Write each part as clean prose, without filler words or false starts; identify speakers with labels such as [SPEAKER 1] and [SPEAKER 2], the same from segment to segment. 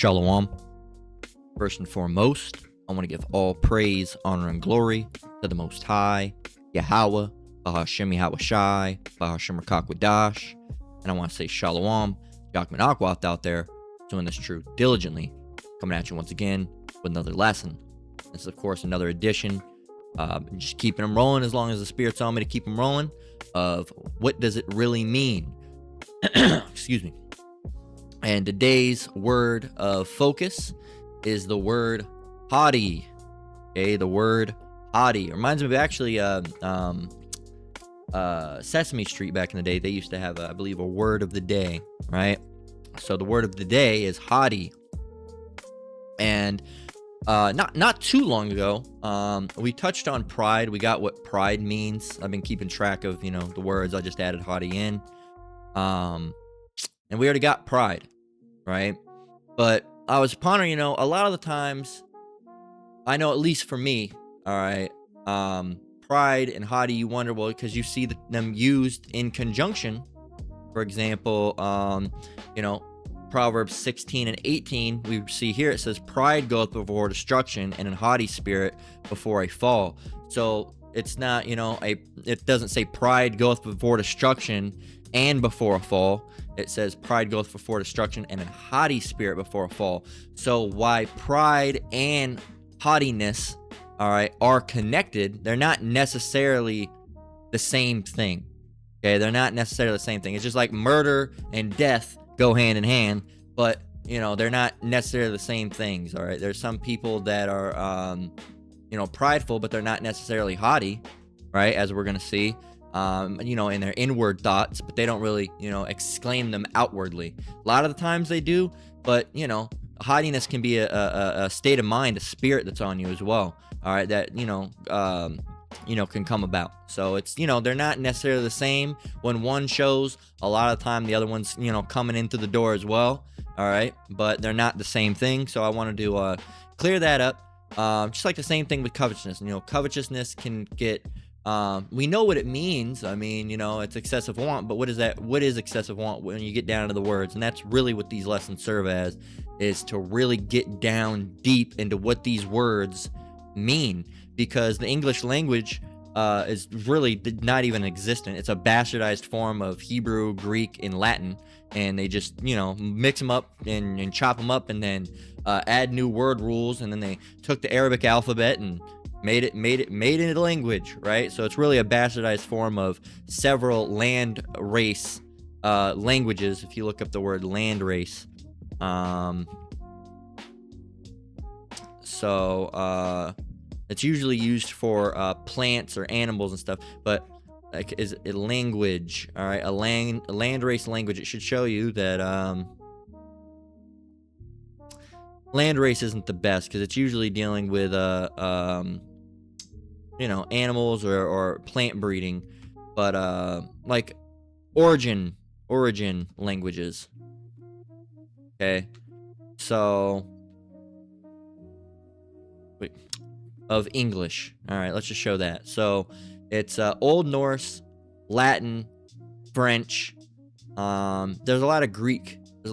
[SPEAKER 1] Shalom. First and foremost, I want to give all praise, honor, and glory to the Most High, Yahweh, Bahashem Yahweh Shai, Bahashem Rakakwadash. And I want to say Shalom, Yakman Akwath out there, doing this truth diligently, coming at you once again with another lesson. This is, of course, another edition. Just keeping them rolling as long as the Spirit's on me to keep them rolling, of what does it really mean? Excuse me. And today's word of focus is the word HAUGHTY. Okay, the word HAUGHTY reminds me of actually Sesame Street back in the day. They used to have, I believe, a word of the day, right? So the word of the day is HAUGHTY. And not too long ago, we touched on pride. We got what pride means. I've been keeping track of, the words. I just added HAUGHTY in. And we already got pride, right? But I was pondering, a lot of the times, I know at least for me, all right, pride and HAUGHTY, you wonder, well, because you see them used in conjunction. For example, Proverbs 16 and 18, we see here, it says, pride goeth before destruction, and an haughty spirit before a fall. So it's not, it doesn't say pride goeth before destruction and before a fall. It says pride goeth before destruction and a haughty spirit before a fall. So why pride and haughtiness, all right, are connected, they're not necessarily the same thing. Okay, they're not necessarily the same thing. It's just like murder and death go hand in hand, but they're not necessarily the same things. All right, there's some people that are prideful, but they're not necessarily haughty, right, as we're gonna see, in their inward thoughts, but they don't really exclaim them outwardly. A lot of the times they do, but haughtiness can be a state of mind, a spirit that's on you as well, all right, that can come about. So it's they're not necessarily the same. When one shows, a lot of the time the other one's coming into the door as well, all right, but they're not the same thing. So I wanted to clear that up. Just like the same thing with covetousness. Covetousness can get we know what it means. I mean, it's excessive want, but what is excessive want when you get down to the words? And that's really what these lessons serve as, is to really get down deep into what these words mean, because the English language is really not even existent. It's a bastardized form of Hebrew, Greek, and Latin, and they just mix them up and chop them up, and then add new word rules, and then they took the Arabic alphabet and made it into language, right? So it's really a bastardized form of several land race languages. If you look up the word land race, it's usually used for plants or animals and stuff, but like is a language, all right, a land race language. It should show you that land race isn't the best, because it's usually dealing with animals or plant breeding, but like origin languages. Okay, so of English. All right, let's just show that. So it's Old Norse, Latin, French. There's a lot of Greek. They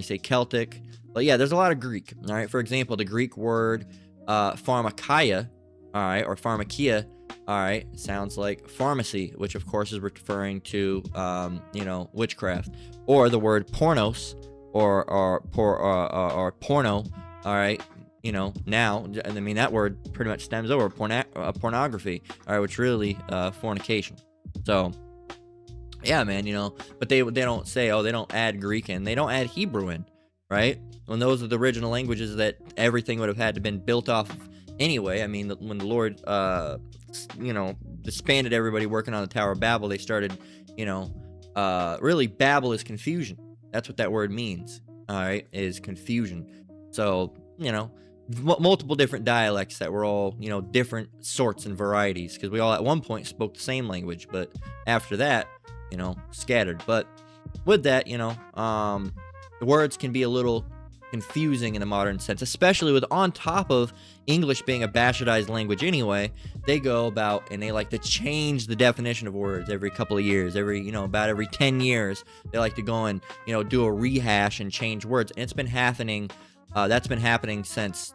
[SPEAKER 1] say Celtic, but yeah, there's a lot of Greek. All right, for example, the Greek word pharmakia, all right, or pharmakia, all right, sounds like pharmacy, which of course is referring to witchcraft. Or the word pornos or porno, all right, now, I mean, that word pretty much stems over pornography, all right, which really fornication. So yeah, man, but they don't say, they don't add Greek in, they don't add Hebrew in, right? When those are the original languages that everything would have had to been built off of anyway. I mean, when the Lord disbanded everybody working on the Tower of Babel, they started really, Babel is confusion. That's what that word means, all right, is confusion. So multiple different dialects that were all different sorts and varieties, because we all at one point spoke the same language, but after that scattered. But with that, the words can be a little confusing in the modern sense, especially with on top of English being a bastardized language anyway. They go about and they like to change the definition of words every couple of years, about every 10 years. They like to go and, do a rehash and change words. And it's been happening. That's been happening since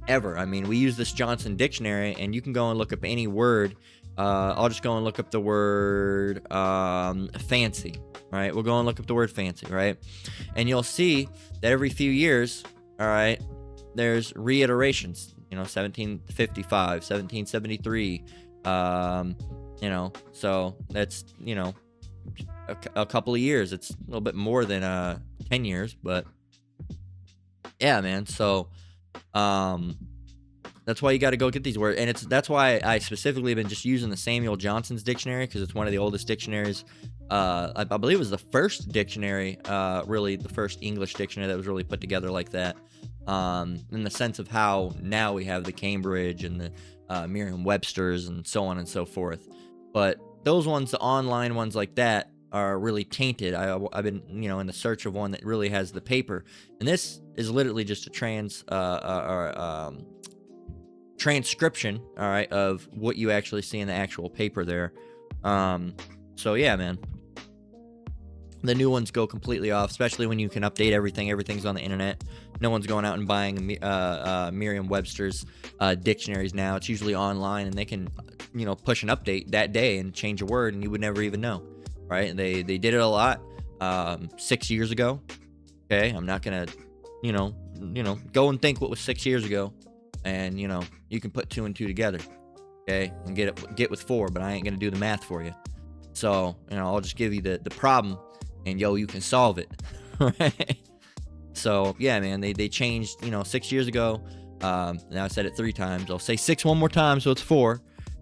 [SPEAKER 1] ever. I mean, we use this Johnson dictionary, and you can go and look up any word. I'll just go and look up the word fancy. Right, we'll go and look up the word fancy, right? And you'll see that every few years, all right, there's reiterations, 1755, 1773, so that's, a couple of years. It's a little bit more than 10 years, but yeah, man. So, that's why you got to go get these words, and that's why I specifically been just using the Samuel Johnson's dictionary, because it's one of the oldest dictionaries. I believe it was the first dictionary, really the first English dictionary that was really put together like that. In the sense of how now we have the Cambridge and the Merriam-Webster's and so on and so forth. But those ones, the online ones like that, are really tainted. I've been, in the search of one that really has the paper, and this is literally just a transcription, all right, of what you actually see in the actual paper there. So yeah, man. The new ones go completely off, especially when you can update everything. Everything's on the internet. No one's going out and buying Merriam-Webster's dictionaries now. It's usually online, and they can, push an update that day and change a word, and you would never even know, right? They did it a lot 6 years ago. Okay, I'm not gonna, go and think what was 6 years ago, and you can put 2 and 2 together, okay, and get with 4, but I ain't gonna do the math for you. So, I'll just give you the problem, and you can solve it. Right? So yeah, man, they changed, 6 years ago. Now I said it 3 times. I'll say 6 one more time, so it's 4.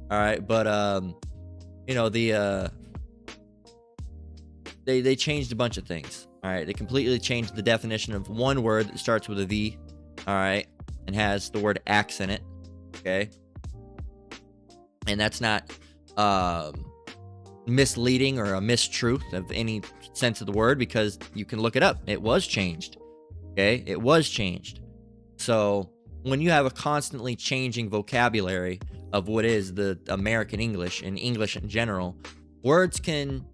[SPEAKER 1] All right, but they changed a bunch of things. All right, they completely changed the definition of one word that starts with a V. All right, and has the word axe in it. Okay, and that's not misleading or a mistruth of any sense of the word, because you can look it up. It was changed. Okay, it was changed. So when you have a constantly changing vocabulary of what is the American English and English in general, words can,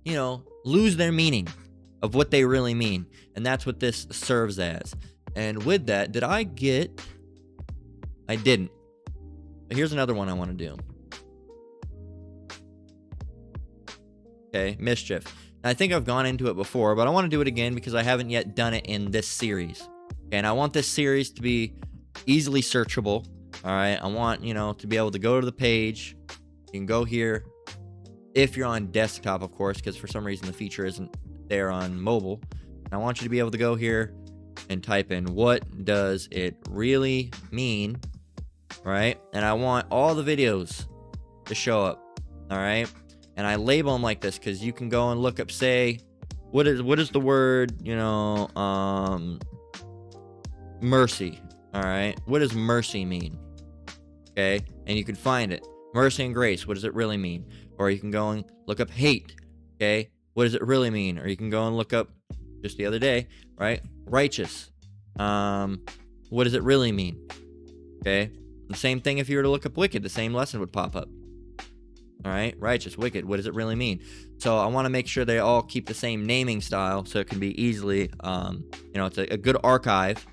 [SPEAKER 1] lose their meaning of what they really mean. And that's what this serves as. And with that, did I get... I didn't. But here's another one I want to do. Okay, mischief. Now, I think I've gone into it before, but I want to do it again because I haven't yet done it in this series. And I want this series to be easily searchable. All right, I want, to be able to go to the page. You can go here if you're on desktop, of course, because for some reason the feature isn't there on mobile. And I want you to be able to go here and type in, what does it really mean? Right? And I want all the videos to show up. All right? And I label them like this because you can go and look up, say, what is the word, mercy. All right? What does mercy mean? Okay? And you can find it. Mercy and grace, what does it really mean? Or you can go and look up hate. Okay? What does it really mean? Or you can go and look up, just the other day, right? Righteous. What does it really mean? Okay? The same thing if you were to look up wicked, the same lesson would pop up. All right? Righteous, wicked, what does it really mean? So I want to make sure they all keep the same naming style so it can be easily, it's a good archive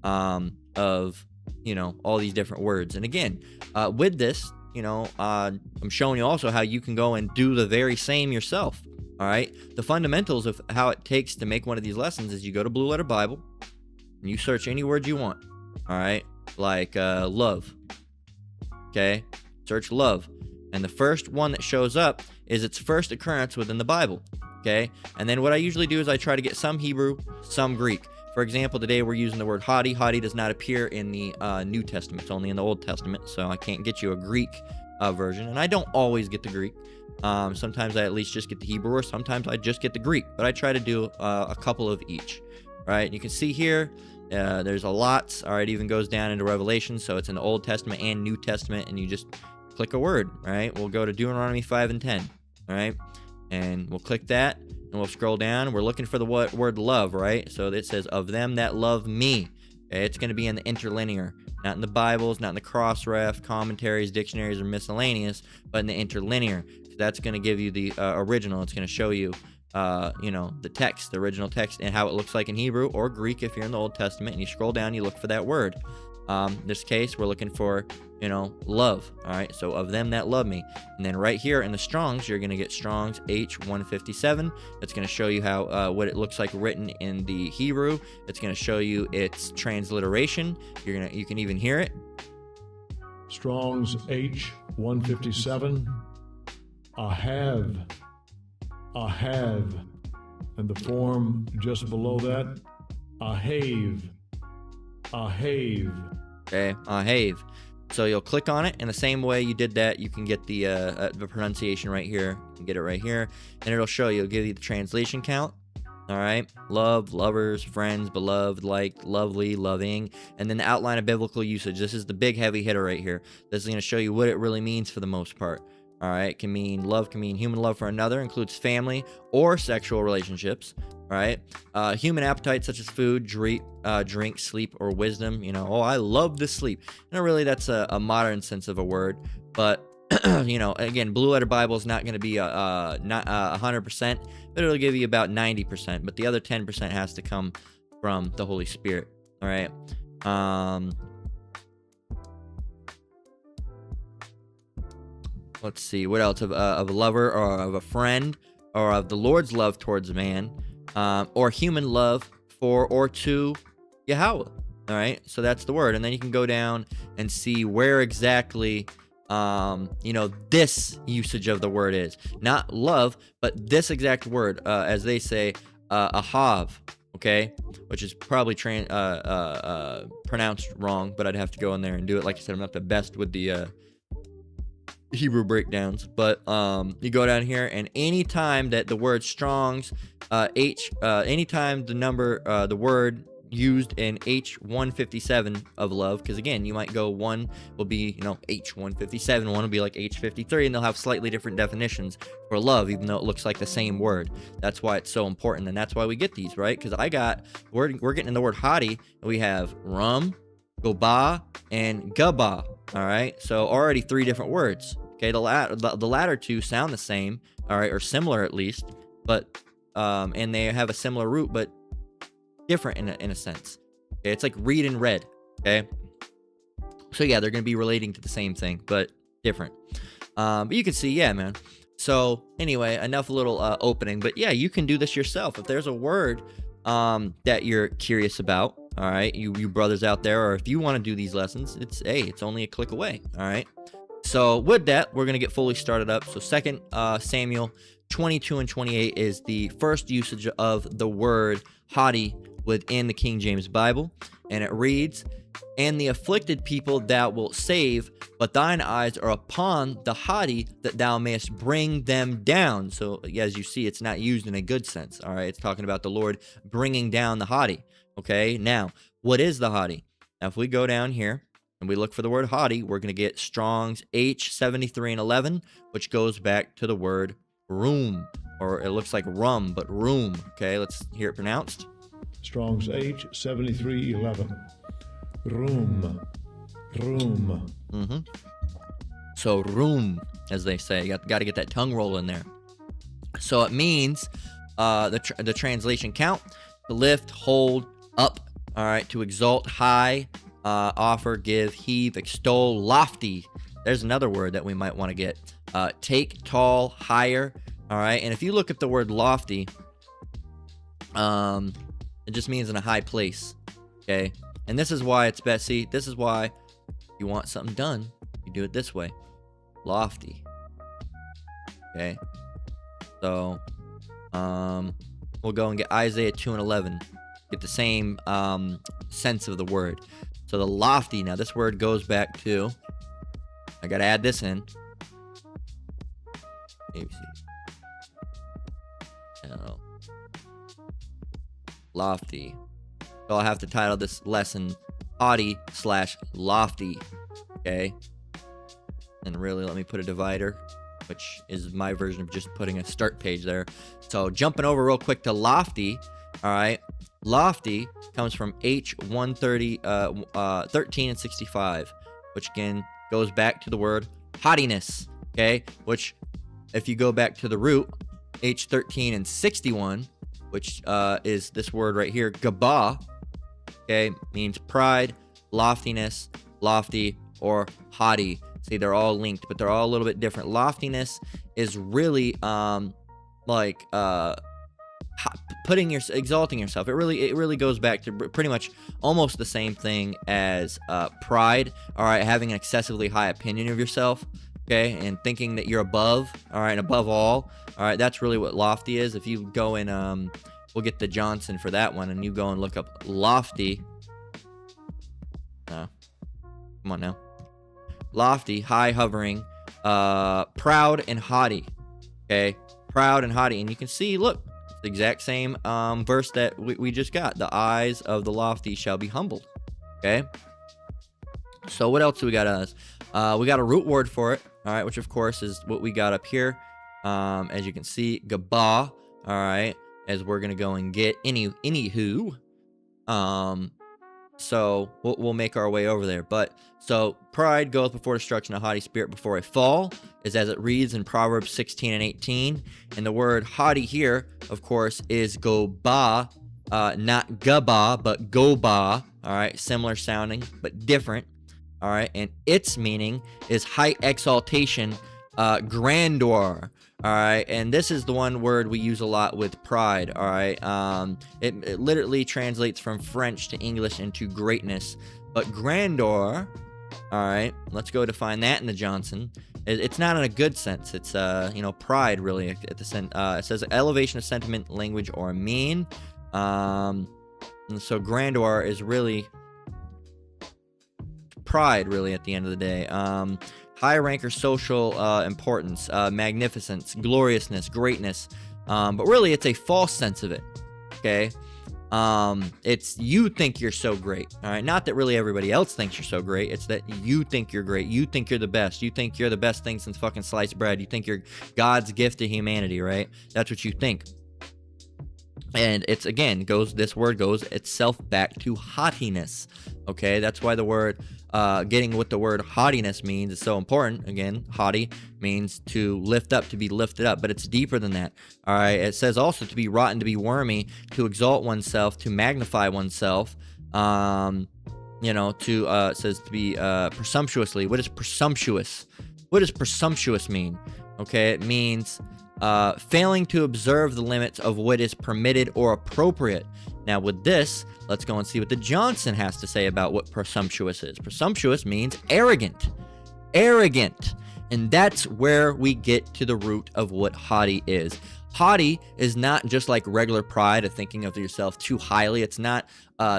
[SPEAKER 1] of, all these different words. And again, with this, I'm showing you also how you can go and do the very same yourself. All right? The fundamentals of how it takes to make one of these lessons is you go to Blue Letter Bible and you search any word you want. All right? Like love. Okay? Search love. And the first one that shows up is its first occurrence within the Bible. Okay? And then what I usually do is I try to get some Hebrew, some Greek. For example, today we're using the word haughty. Haughty does not appear in the New Testament. It's only in the Old Testament, so I can't get you a Greek version. And I don't always get the Greek. Sometimes I at least just get the Hebrew, or sometimes I just get the Greek. But I try to do a couple of each. Right? You can see here, there's a lot. All right, it even goes down into Revelation, so it's in the Old Testament and New Testament, and you just click a word. Right? We'll go to Deuteronomy 5 and 10. All right? And we'll click that. And we'll scroll down. We're looking for the word love, right? So it says, of them that love me. Okay, it's going to be in the interlinear, not in the Bibles, not in the cross-ref, commentaries, dictionaries, or miscellaneous, but in the interlinear. So that's going to give you the original. It's going to show you, the text, the original text, and how it looks like in Hebrew or Greek if you're in the Old Testament. And you scroll down, you look for that word. In this case, we're looking for, love. All right, so of them that love me. And then right here in the Strong's, you're going to get Strong's H157. That's going to show you how what it looks like written in the Hebrew. It's going to show you its transliteration. You can even hear it.
[SPEAKER 2] Strong's H157. I have, and the form just below that, I have.
[SPEAKER 1] Okay, ahave. So you'll click on it, and the same way you did that, you can get the pronunciation right here. You can get it right here, and it'll show you. It'll give you the translation count. All right, love, lovers, friends, beloved, liked, lovely, loving, and then the outline of biblical usage. This is the big heavy hitter right here. This is going to show you what it really means for the most part. All right, it can mean love, can mean human love for another, includes family or sexual relationships. All right, human appetites such as food, drink, sleep, or wisdom. I love to sleep. Really, that's a modern sense of a word, but again, Blue Letter Bible is not going to be not 100%, but it'll give you about 90%. But the other 10% has to come from the Holy Spirit. All right. Let's see what else of a lover or of a friend or of the Lord's love towards a man, or human love for or to Yahweh. All right, so that's the word, and then you can go down and see where exactly this usage of the word is. Not love, but this exact word, as they say, ahav. Okay, which is probably pronounced wrong, but I'd have to go in there and do it. Like I said, I'm not the best with the Hebrew breakdowns, but you go down here, and anytime that the word Strong's anytime the word used in H157 of love, because again, you might go, one will be H157, one will be like H53, and they'll have slightly different definitions for love, even though it looks like the same word. That's why it's so important, and that's why we get these, right? Because we're getting the word haughty, and we have rum, gobah, and gabah. All right, so already 3 different words. Okay, the latter two sound the same, all right, or similar at least, but and they have a similar root, but different in a sense. Okay, it's like read and read. Okay, so yeah, they're gonna be relating to the same thing, but different. But you can see, yeah, man. So anyway, enough little opening, but yeah, you can do this yourself. If there's a word that you're curious about, all right, you brothers out there, or if you want to do these lessons, it's only a click away. All right. So with that, we're going to get fully started up. So 2 Samuel 22 and 28 is the first usage of the word haughty within the King James Bible. And it reads, "And the afflicted people thou wilt save, but thine eyes are upon the haughty, that thou mayest bring them down." So as you see, it's not used in a good sense. All right, it's talking about the Lord bringing down the haughty. Okay, now, what is the haughty? Now, if we go down here, and we look for the word haughty, we're going to get Strong's H73 and 11, which goes back to the word room, or it looks like rum, but room. Okay, let's hear it pronounced.
[SPEAKER 2] Strong's H7311. Room.
[SPEAKER 1] So room, as they say, you got to get that tongue roll in there. So it means the translation count: to lift, hold, up. All right, to exalt, high. Offer, give, heave, extol, lofty. There's another word that we might want to get. Take, tall, higher. All right, and if you look at the word lofty, it just means in a high place. Okay, and this is why it's best. See, this is why you want something done, you do it this way, lofty. Okay, so we'll go and get Isaiah 2 and 11. Get the same sense of the word. So the lofty, now this word goes back to, I got to add this in. ABC. I don't know. Lofty. So I'll have to title this lesson haughty/lofty. Okay. And really let me put a divider, which is my version of just putting a start page there. So jumping over real quick to lofty. All right. Lofty comes from H130, 13 and 65, which again goes back to the word haughtiness, okay? Which, if you go back to the root, H13 and 61, which is this word right here, gabah, okay, means pride, loftiness, lofty, or haughty. See, they're all linked, but they're all a little bit different. Loftiness is really exalting yourself. It really goes back to pretty much almost the same thing as pride. All right, having an excessively high opinion of yourself, okay, and thinking that you're above, all right, and above all right, that's really what lofty is. If you go in, we'll get the Johnson for that one, and you go and look up lofty. Come on now. Lofty, high, hovering, proud and haughty, okay, proud and haughty. And you can see, look, it's the exact same verse that we just got. The eyes of the lofty shall be humbled, okay. So what else do we got on this? We got a root word for it, all right, which of course is what we got up here. As you can see, gabah, all right, as we're gonna go and get anywho. So we'll make our way over there. But so pride goeth before destruction, a haughty spirit before a fall, is as it reads in Proverbs 16 and 18. And the word haughty here, of course, is gobah, not gabah, but gobah. All right, similar sounding but different. All right, and its meaning is high exaltation, grandeur. All right, and this is the one word we use a lot with pride. All right, it literally translates from French to English into greatness, but grandeur. All right, let's go define that in the Johnson. It's not in a good sense. It's pride really. At the it says elevation of sentiment, language, or mean. And so grandeur is really pride, really, at the end of the day. High rank or social importance, magnificence, gloriousness, greatness, but really it's a false sense of it, okay? It's you think you're so great, all right? Not that really everybody else thinks you're so great. It's that you think you're great. You think you're the best. You think you're the best thing since fucking sliced bread. You think you're God's gift to humanity, right? That's what you think. And it's, again, this word goes itself back to haughtiness, okay? That's why the word, getting what the word haughtiness means is so important. Again, haughty means to lift up, to be lifted up, but it's deeper than that, all right? It says also to be rotten, to be wormy, to exalt oneself, to magnify oneself, it says to be presumptuously. What is presumptuous? What does presumptuous mean? Okay, it means failing to observe the limits of what is permitted or appropriate. Now with this, let's go and see what the Johnson has to say about what presumptuous is. Presumptuous means arrogant. Arrogant. And that's where we get to the root of what haughty is. Haughty is not just like regular pride of thinking of yourself too highly. It's not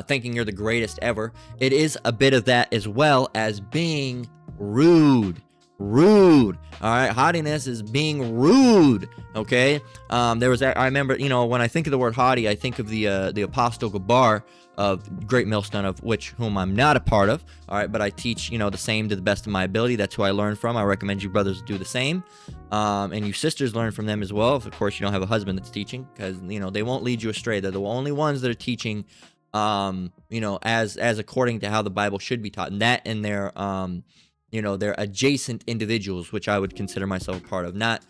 [SPEAKER 1] thinking you're the greatest ever. It is a bit of that, as well as being rude. Rude. All right, haughtiness is being rude. Okay. I remember, when I think of the word haughty, I think of the Apostle Gabar of Great Millstone, of whom I'm not a part of. All right, but I teach the same to the best of my ability. That's who I learn from. I recommend you brothers do the same, and you sisters learn from them as well. If of course you don't have a husband that's teaching, because they won't lead you astray. They're the only ones that are teaching as according to how the Bible should be taught, and that in their they're adjacent individuals, which I would consider myself a part of. Not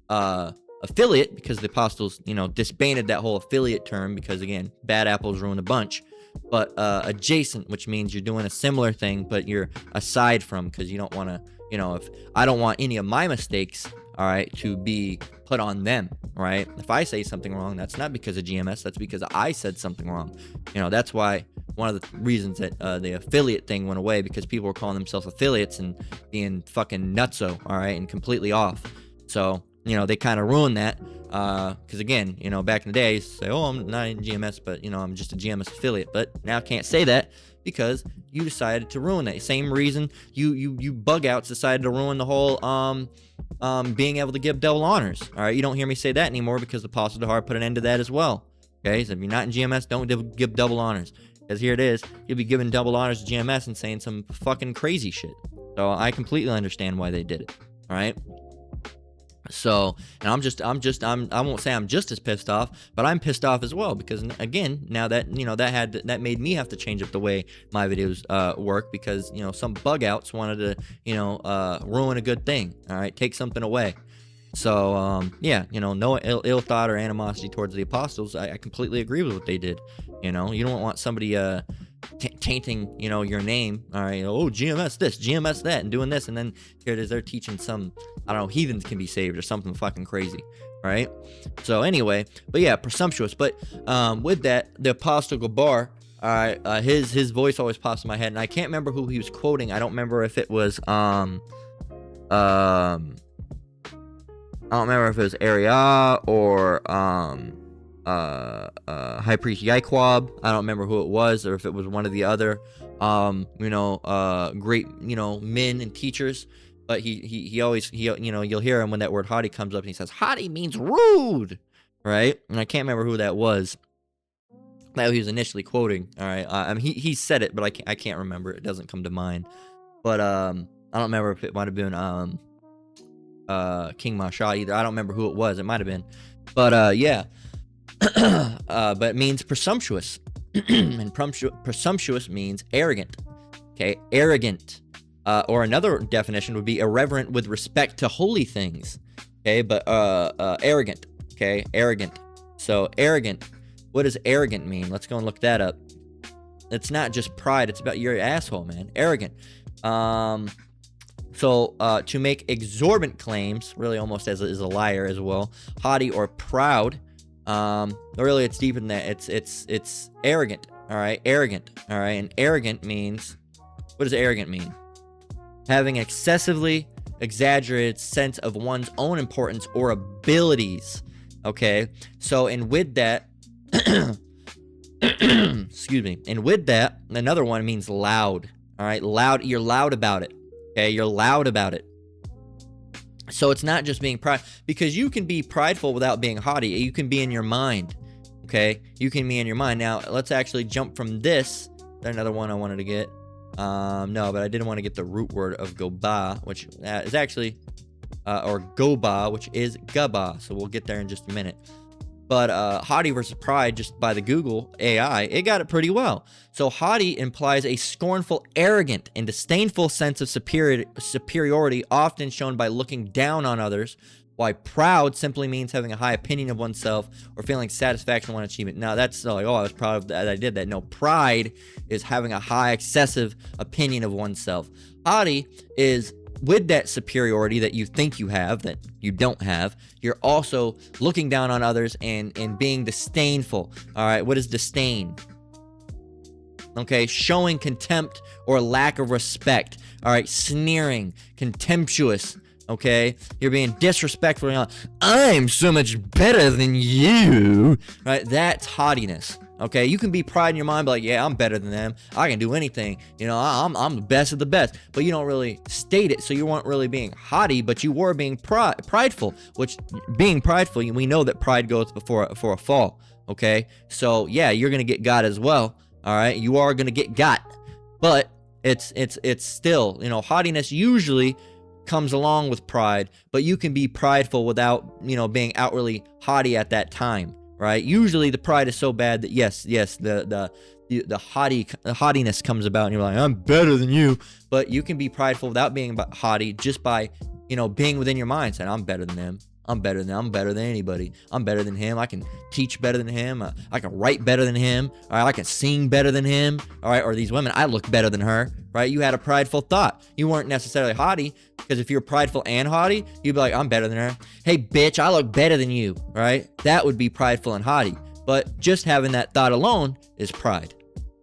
[SPEAKER 1] affiliate, because the apostles, disbanded that whole affiliate term, because again, bad apples ruin a bunch. But adjacent, which means you're doing a similar thing, but you're aside from, because you don't want to, if I don't want any of my mistakes, all right, to be put on them, right? If I say something wrong, that's not because of GMS, that's because I said something wrong. That's why one of the reasons that the affiliate thing went away, because people were calling themselves affiliates and being fucking nutso, all right, and completely off. So, they kind of ruined that, because again, back in the day, you say, oh, I'm not in GMS, but, I'm just a GMS affiliate. But now I can't say that because you decided to ruin that. Same reason you bug outs decided to ruin the whole being able to give double honors. All right, you don't hear me say that anymore because the Apostle Dahar put an end to that as well. Okay, so if you're not in GMS, don't give double honors. Because here it is, you'll be giving double honors to GMS and saying some fucking crazy shit. So I completely understand why they did it. All right. So, and I won't say I'm just as pissed off, but I'm pissed off as well, because again, now that, that made me have to change up the way my videos work, because, some bug outs wanted to, ruin a good thing. All right, take something away. So, yeah, no ill thought or animosity towards the apostles. I completely agree with what they did. You don't want somebody tainting, your name. All right, oh, GMS this, GMS that, and doing this, and then here it is, they're teaching some, I don't know, heathens can be saved or something fucking crazy, right? So anyway, but yeah, presumptuous. But with that, the Apostle Gabar, all right, his voice always pops in my head, and I can't remember who he was quoting. I don't remember if it was I don't remember if it was Ariah or High Priest Yaiquab. I don't remember who it was, or if it was one of the other great men and teachers. But he always you'll hear him when that word haughty comes up, and he says haughty means rude, right? And I can't remember who that was that he was initially quoting. All right, I mean he said it, but I can't remember. It doesn't come to mind. But I don't remember if it might have been King Masha either. I don't remember who it was. It might have been, but yeah. But it means presumptuous. And presumptuous means arrogant. Okay, arrogant. Or another definition would be irreverent with respect to holy things. Okay, but arrogant. Okay, arrogant. So arrogant. What does arrogant mean? Let's go and look that up. It's not just pride. It's about your asshole, man. Arrogant. So to make exorbitant claims, really almost as a liar as well. Haughty or proud. Really it's deeper than that. It's arrogant. All right, arrogant. All right, and arrogant means, what does arrogant mean? Having excessively exaggerated sense of one's own importance or abilities. Okay, so and with that, excuse me, and with that, another one means loud. All right, loud. You're loud about it. Okay, you're loud about it. So it's not just being pride, because you can be prideful without being haughty. You can be in your mind. Okay, you can be in your mind. Now let's actually jump from this. There's another one I wanted to get. No, but I didn't want to get the root word of goba, which is actually, or goba, which is gaba. So we'll get there in just a minute. But haughty versus pride, just by the Google AI, it got it pretty well. So haughty implies a scornful, arrogant, and disdainful sense of superiority, often shown by looking down on others, while proud simply means having a high opinion of oneself or feeling satisfaction in one achievement. Now, that's like, oh, I was proud of that, I did that. No, pride is having a high, excessive opinion of oneself. Haughty is with that superiority that you think you have, that you don't have, you're also looking down on others and being disdainful. All right, what is disdain? Okay, showing contempt or lack of respect. All right, sneering, contemptuous. Okay, you're being disrespectful. You're like, I'm so much better than you. Right, that's haughtiness. Okay, you can be pride in your mind, but like, yeah, I'm better than them. I can do anything. I'm the best of the best. But you don't really state it, so you weren't really being haughty, but you were being prideful. Which, being prideful, we know that pride goes before a fall. Okay, so yeah, you're gonna get got as well. All right, you are gonna get got, but it's still, haughtiness usually comes along with pride, but you can be prideful without being outwardly haughty at that time. Right? Usually the pride is so bad that yes, the haughtiness comes about, and you're like, I'm better than you. But you can be prideful without being haughty, just by being within your mind, saying, I'm better than them. I'm better than them. I'm better than anybody. I'm better than him. I can teach better than him. I can write better than him. All right, I can sing better than him. All right, or these women, I look better than her. Right? You had a prideful thought. You weren't necessarily haughty, because if you're prideful and haughty, you'd be like, I'm better than her. Hey, bitch, I look better than you. Right? That would be prideful and haughty. But just having that thought alone is pride.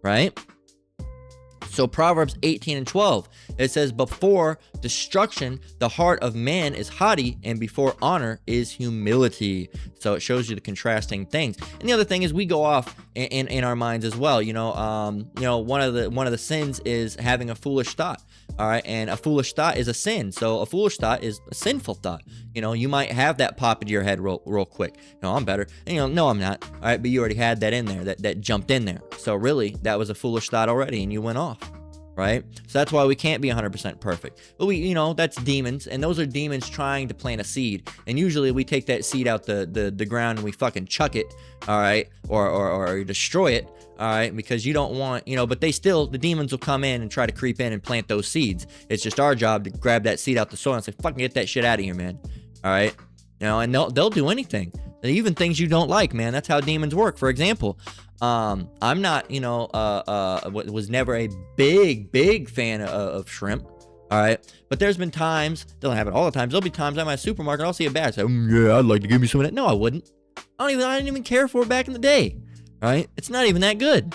[SPEAKER 1] Right? So Proverbs 18:12, it says, before destruction, the heart of man is haughty, and before honor is humility. So it shows you the contrasting things. And the other thing is, we go off in our minds as well. One of the sins is having a foolish thought. All right, and a foolish thought is a sin. So a foolish thought is a sinful thought. You might have that pop into your head real quick. I'm better. And no, I'm not. All right, but you already had that in there, that jumped in there. So really, that was a foolish thought already, and you went off. right? So that's why we can't be 100% perfect. But we, that's demons, and those are demons trying to plant a seed. And usually we take that seed out the ground and we fucking chuck it, all right, or destroy it, all right, because you don't want, but the demons will come in and try to creep in and plant those seeds. It's just our job to grab that seed out the soil and say, fucking get that shit out of here, man, all right? And they'll do anything, even things you don't like, man. That's how demons work. For example, I'm not, was never a big fan of shrimp. All right. But there's been times, doesn't happen all the times. There'll be times I'm at a supermarket, I'll see a bag. I say, yeah, I'd like to give me some of that. No, I wouldn't. I didn't even care for it back in the day. All right. It's not even that good.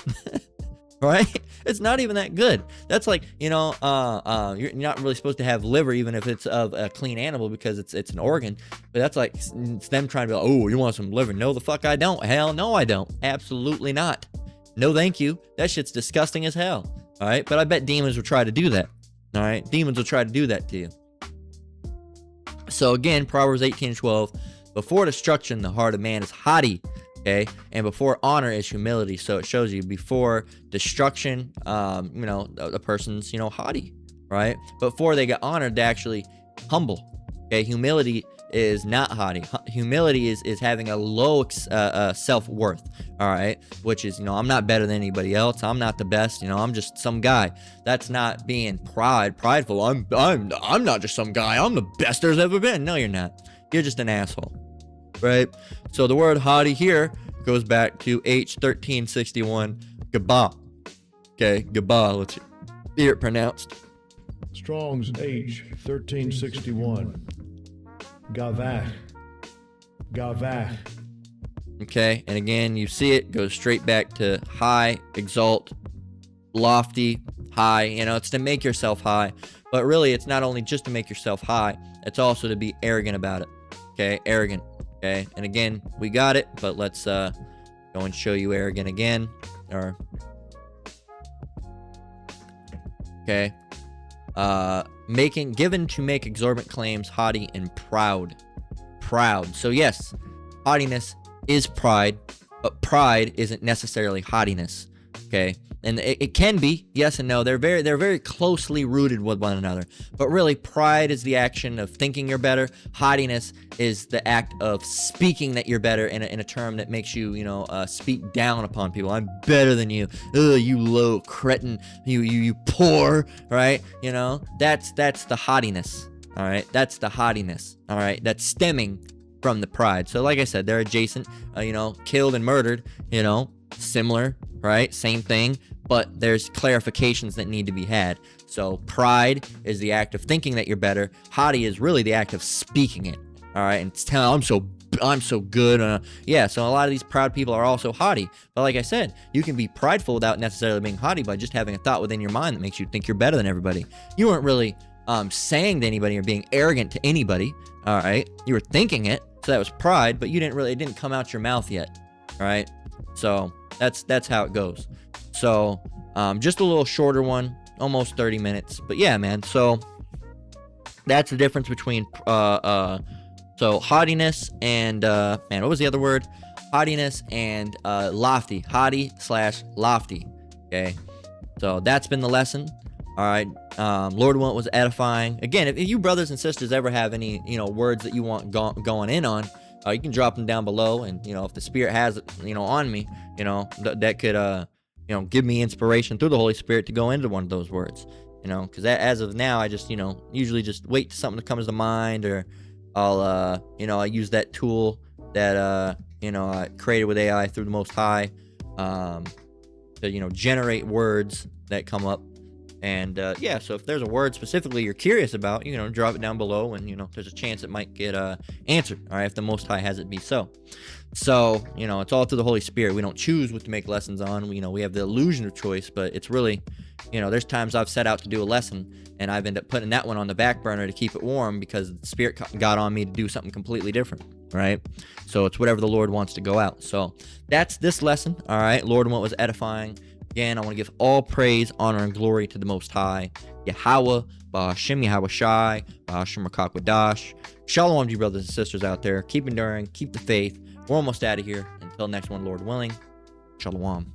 [SPEAKER 1] Right? It's not even that good. That's like, you're not really supposed to have liver, even if it's of a clean animal, because it's an organ. But that's like, it's them trying to be like, oh, you want some liver? No, the fuck I don't. Hell no, I don't. Absolutely not. No, thank you. That shit's disgusting as hell. All right? But I bet demons will try to do that. All right? Demons will try to do that to you. So again, Proverbs 18:12, before destruction, the heart of man is haughty. Okay, and before honor is humility. So it shows you before destruction, a person's, haughty, right? Before they get honored, they're actually humble. Okay, humility is not haughty. Humility is having a low self-worth, all right? Which is, I'm not better than anybody else. I'm not the best, I'm just some guy. That's not being prideful. I'm not just some guy. I'm the best there's ever been. No, you're not. You're just an asshole. Right? So the word haughty here goes back to H1361, gabah. Okay, gabah. Let's hear it pronounced.
[SPEAKER 2] Strong's H1361. Gavah. Gavah.
[SPEAKER 1] Okay, and again, you see it goes straight back to high, exalt, lofty, high. It's to make yourself high. But really, it's not only just to make yourself high, it's also to be arrogant about it. Okay, arrogant. Okay, and again, we got it, but let's go and show you arrogant again. Okay. Given to make exorbitant claims, haughty and proud. Proud. So yes, haughtiness is pride, but pride isn't necessarily haughtiness. Okay. And it can be, yes and no. They're very closely rooted with one another. But really, pride is the action of thinking you're better. Haughtiness is the act of speaking that you're better in a term that makes you, speak down upon people. I'm better than you. Ugh, you low cretin. You poor. Right? That's the haughtiness. All right. That's the haughtiness. All right. That's stemming from the pride. So, like I said, they're adjacent. Killed and murdered. Similar. Right? Same thing, but there's clarifications that need to be had. So pride is the act of thinking that you're better. Haughty is really the act of speaking it. All right, and it's telling I'm so good. Yeah, so a lot of these proud people are also haughty. But like I said, you can be prideful without necessarily being haughty by just having a thought within your mind that makes you think you're better than everybody. You weren't really saying to anybody or being arrogant to anybody. All right, you were thinking it, so that was pride, but it didn't come out your mouth yet. All right, so that's how it goes. So just a little shorter one, almost 30 minutes. But yeah, man. So that's the difference between haughtiness and what was the other word? Haughtiness and lofty. Haughty/lofty. Okay. So that's been the lesson. All right. Lord willing, it was edifying. Again, if you brothers and sisters ever have any words that you want going in on, you can drop them down below, and if the Spirit has it, on me, that could give me inspiration through the Holy Spirit to go into one of those words, because as of now, I just usually just wait till something comes to mind, or I'll I use that tool that I created with AI through the Most High, to generate words that come up. And so if there's a word specifically you're curious about, drop it down below, and there's a chance it might get answered. All right, if the Most High has it be so. So it's all through the Holy Spirit. We don't choose what to make lessons on. We have the illusion of choice, but it's really, there's times I've set out to do a lesson, and I've ended up putting that one on the back burner to keep it warm because the Spirit got on me to do something completely different. Right? So it's whatever the Lord wants to go out. So that's this lesson. All right, Lord, what was edifying. Again, I want to give all praise, honor, and glory to the Most High. Yahweh, Ba'ashem Yahweh Shai, Ba'ashem Rakakwadash. Shalom to you brothers and sisters out there. Keep enduring, keep the faith. We're almost out of here. Until next one, Lord willing. Shalom.